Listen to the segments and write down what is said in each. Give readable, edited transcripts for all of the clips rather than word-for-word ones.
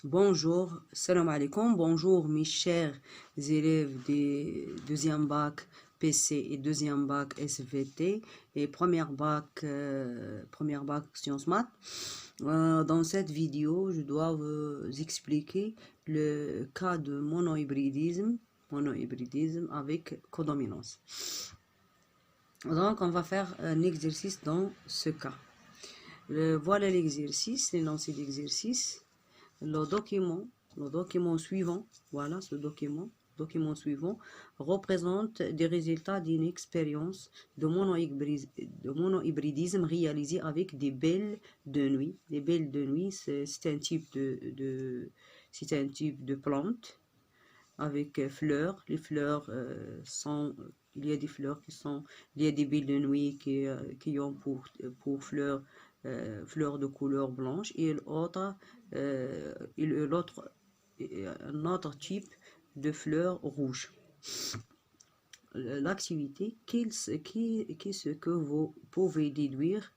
Bonjour, salam alaikum, bonjour mes chers élèves des deuxième bac PC et deuxième bac SVT et première bac sciences maths. Dans cette vidéo, je dois vous expliquer le cas de monohybridisme avec codominance. Donc, on va faire un exercice dans ce cas. Voilà l'exercice, l'énoncé d'exercice. Le document suivant, voilà ce document suivant représente des résultats d'une expérience de monohybridisme réalisée avec des belles de nuit. Les belles de nuit, c'est un type c'est un type de plante avec fleurs. Les fleurs il y a des fleurs il y a des belles de nuit qui ont pour fleurs fleurs de couleur blanche et un autre type de fleurs rouges. L'activité, qu'est-ce que vous pouvez déduire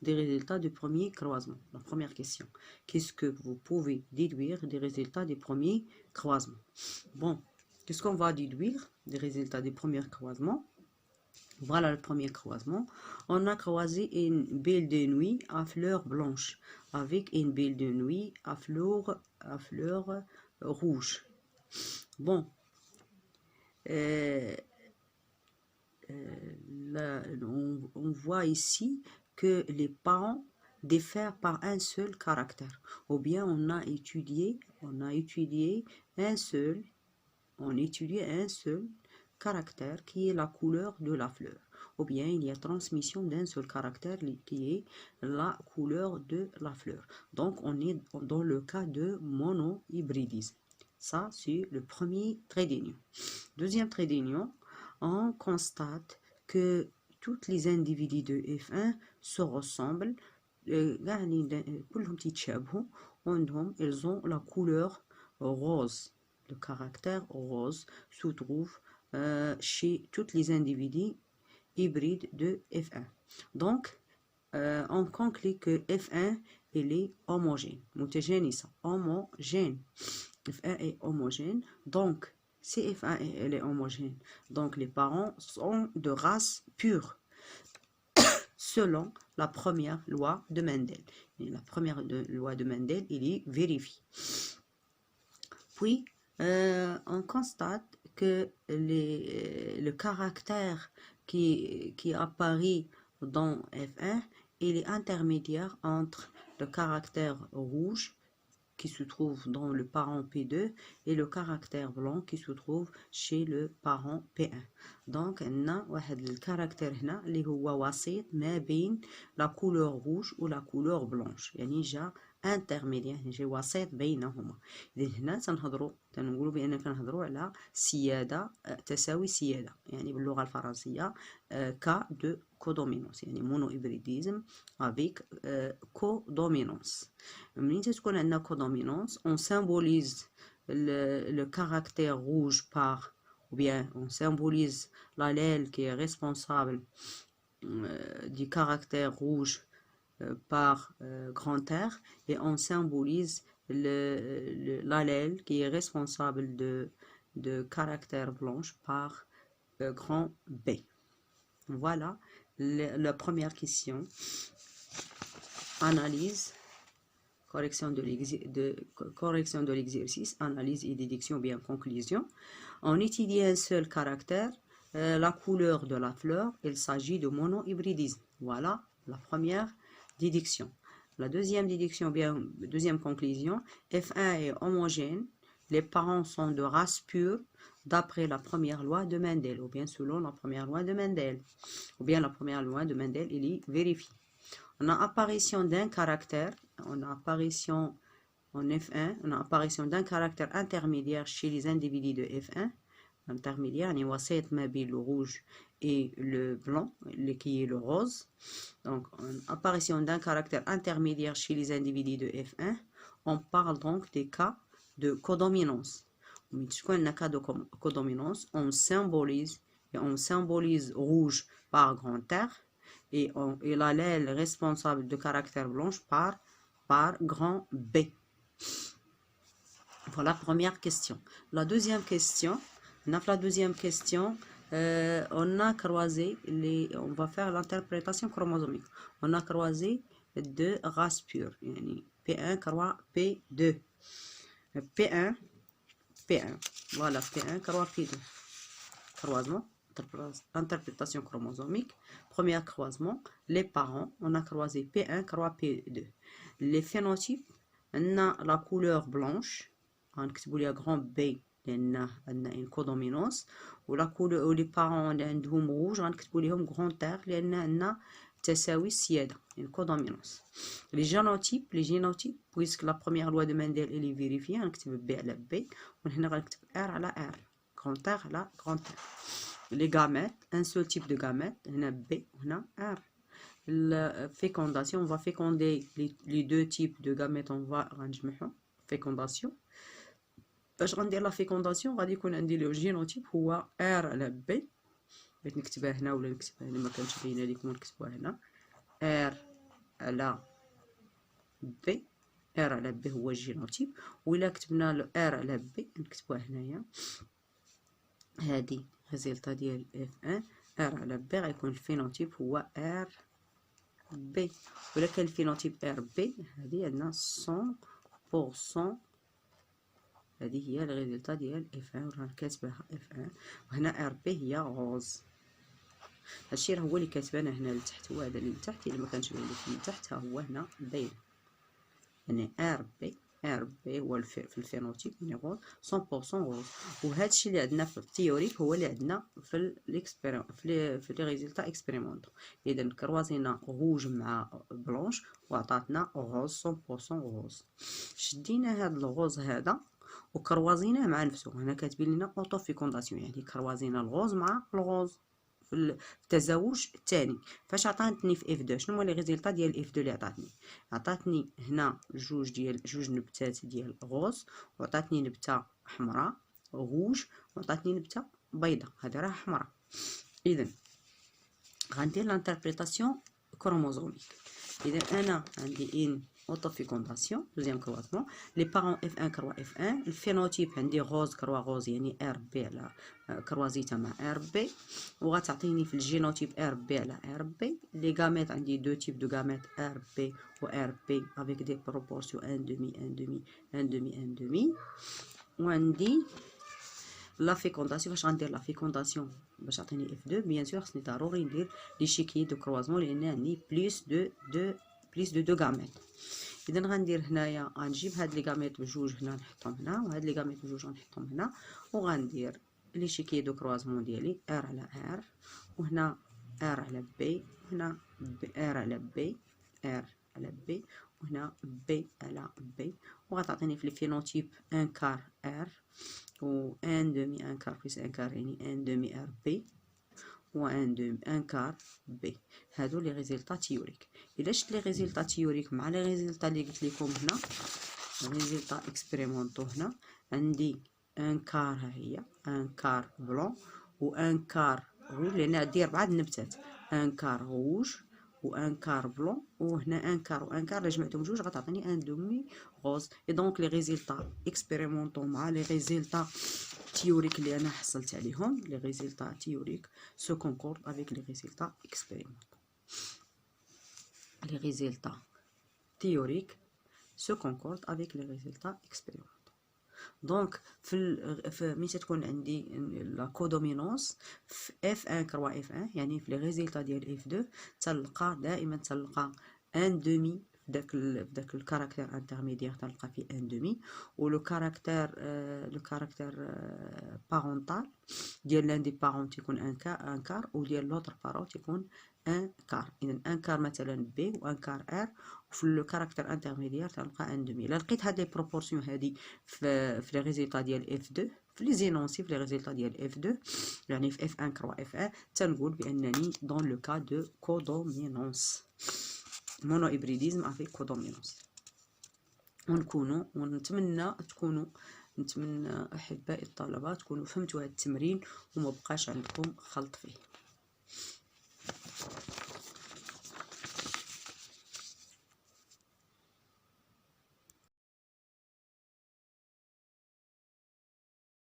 des résultats du premier croisement? La première question. Qu'est-ce que vous pouvez déduire des résultats des premiers croisements? Bon, qu'est-ce qu'on va déduire des résultats des premiers croisements? Voilà le premier croisement. On a croisé une belle de nuit à fleurs blanches avec une belle de nuit à fleurs rouges. Bon, là, on voit ici que les parents diffèrent par un seul caractère. Ou bien on a étudié un seul caractère qui est la couleur de la fleur. Ou bien il y a transmission d'un seul caractère qui est la couleur de la fleur. Donc on est dans le cas de monohybridisme. Ça, c'est le premier trait d'union. Deuxième trait d'union, on constate que tous les individus de F1 se ressemblent. Ils ont la couleur rose. Le caractère rose se trouve chez tous les individus hybrides de F1. Donc, on conclut que F1 il est homogène. Homogène. F1 est homogène. Donc, si F1 elle est homogène, donc les parents sont de race pure selon la première loi de Mendel. Et la première loi de Mendel, il est vérifié. Puis, on constate que le caractère qui apparaît dans F1, il est intermédiaire entre le caractère rouge qui se trouve dans le parent P2 et le caractère blanc qui se trouve chez le parent P1. Donc, on a le caractère هنا اللي هو وسيط ما بين la couleur rouge ou la couleur blanche. يعني جا intermédiaire جا وسيط بينهما. إذن هنا تنقولوا بأننا كنهضروا على سيادة تساوي سيادة. يعني باللغة الفرنسية cas de codominance. يعني monohybridisme avec codominance. ملي تكون عندنا codominance, on symbolise le caractère rouge par, ou bien on symbolise l'allèle qui est responsable du caractère rouge par grand R, et on symbolise l'allèle qui est responsable de caractère blanche par grand B. Voilà la première question. Analyse, correction de l'exercice, analyse et déduction, bien conclusion. On étudie un seul caractère, la couleur de la fleur, il s'agit de monohybridisme. Voilà la première déduction. La deuxième déduction, bien deuxième conclusion, F1 est homogène, les parents sont de race pure d'après la première loi de Mendel, ou bien selon la première loi de Mendel, ou bien la première loi de Mendel, il est vérifié. On a apparition d'un caractère, on a apparition en F1, on a apparition d'un caractère intermédiaire chez les individus de F1, intermédiaire, on وسيط ما بين le rouge et le blanc, qui est le rose. Donc, apparition d'un caractère intermédiaire chez les individus de F1, on parle donc des cas de codominance. Un cas de codominance, on symbolise rouge par grand R, et l'allèle responsable de caractère blanche par par grand B. Voilà, première question. La deuxième question, on a croisé on va faire l'interprétation chromosomique. On a croisé deux races pures, P1 croix P2. P1, voilà, P1 croix P2. Croisement, interprétation chromosomique. Premier croisement, les parents, on a croisé P1 croix P2. Les phénotypes, on a la couleur blanche, غنكتبوا ليها grand B لأن عندنا une codominance، ولي بارون اللي عندهم روج غنكتبوا ليهم grand R لأن عندنا تساوي السيادة une codominance. Les génotypes puisque la première loi de Mendel elle est vérifiée غنكتب B على B وهنا غنكتب R على R grand R على grand R. Les gamètes, un seul type de gamètes هنا B وهنا R. La fécondation, on va féconder les deux types de gamètes, on va غنجمعهم fécondation. باش غندير لا فيكونداسيون غادي يكون عندي لو جينوتيب هو ار على بي، بغيت نكتبها هنا ولا نكتبها هنا ما كانش باينه لكم نكتبوها هنا ار على بي. ار على بي هو الجينوتيب، وإلا كتبنا له ار على بي نكتبوها هنايا هادي ريزلتا ديال اف ان. ار على بي غيكون الفينوتيب هو ار بي، ولا كان الفينوتيب ار بي هادي عندنا 100%. هذه هي الريزلتا ديال اف ان، رانا كاتباها اف ان، وهنا ار بي هي غوز. هادشي راه هو اللي كاتبانا هنا لتحت، هو هذا اللي لتحت، الا ما كانش باين لكم لتحت ها هو هنا باين، يعني ار بي هو في الفينوتيب يعني غوز 100% غوز. وهادشي اللي عندنا في التيوريك هو اللي عندنا في الاكسبيريمون في لي ريزلتا اكسبيريمونطو. اذا كروازينا غوج مع بلونش وعطاتنا غوز 100% غوز. شدينا هاد الغوز هذا وكروازيناه مع نفسه، هنا كاتبين لنا اوتو فيكونداسيون يعني كروازينا الغوز مع الغوز في التزاوج الثاني. فاش عطاتني في اف 2 شنو هما لي ريزلتا ديال اف 2 اللي عطاتني هنا جوج نبتات ديال غوز، وعطاتني نبته حمراء غوج، وعطاتني نبته بيضاء هذه راه حمراء. اذا غندير لانتربريتاسيون كروموزوميك. اذا انا عندي ان autofécondation deuxième croisement. Les parents F1 كروا F1. الفينوتيب عندي غوز كروا غوز يعني ار بي على كروازيتا مع ار بي، وغتعطيني في الجينوتيب ار بي على ار بي. لي غاميت عندي دو تيب دو غاميت ار بي و ار بي avec des proportions 1 demi 1 demi 1 demi 1 demi. وعندي لا فيكونداسيون. فاش غندير لا فيكونداسيون باش تعطيني اف 2 بيان سور خصني ضروري ندير لي شيكي دو كروازمون لان عندي بليس دو غاميت. اذا غندير هنايا غنجيب هاد لي غاميت بجوج هنا نحطهم هنا، وهاد لي غاميت بجوج غنحطهم هنا، وغندير لي شيكي دو كروازمون ديالي ار على ار، وهنا ار على بي، وهنا ار على بي، ار على بي، وهنا بي على بي. وغتعطيني في الفينوتيب ان كار ار و ان دومي ان كار بلس ان كار يعني ان دومي ار بي و ان كار بي. هادو لي ريزلتا تيوريك. الا شفت لي ريزلتا تيوريك مع لي ريزلتا اللي قلت لكم هنا ريزلتا اكسبيريمونطو، هنا عندي ان كار ها هي ان كار بلون و ان كار روج لان عندي 4 نبتات، ان كار روج و ان كار بلون، وهنا ان كار و ان كار جمعتهم بجوج غتعطيني ان دومي غوز. اي دونك لي ريزلتا اكسبيريمونطو مع لي ريزلتا théoriques اللي انا حصلت عليهم les résultats théoriques se concordent avec les résultats expérimentaux. Les résultats théoriques se concordent avec les résultats expérimentaux. Donc في ملي تكون عندي لا كودومينونس في F1 كروا F1 يعني في les résultats ديال F2 تلقى دائما تلقى ان دومي في داك الكاركتير انترميديير تلقى فيه ان دومي، و لو كاركتير بارونتال ديال لان دي بارون تيكون ان كار وديال لوطر بارون تيكون ان كار. اذا ان كار مثلا بي و ان كار ار، وفي لو كاركتير انترميديير تلقى ان دومي. الا لقيت هاد لي بروبورسيون هادي في لي ريزلتا ديال اف 2 في لي زينونسي في لي ريزلتا ديال اف 2 يعني في اف 1 كروا اف 1 تنقول بانني دون لو كا دو كودومينونس مونو هيبريديزم افيك كودومينونس. نتمنى احبائي الطلبه تكونوا فهمتوا هذا التمرين وما بقاش عندكم خلط فيه.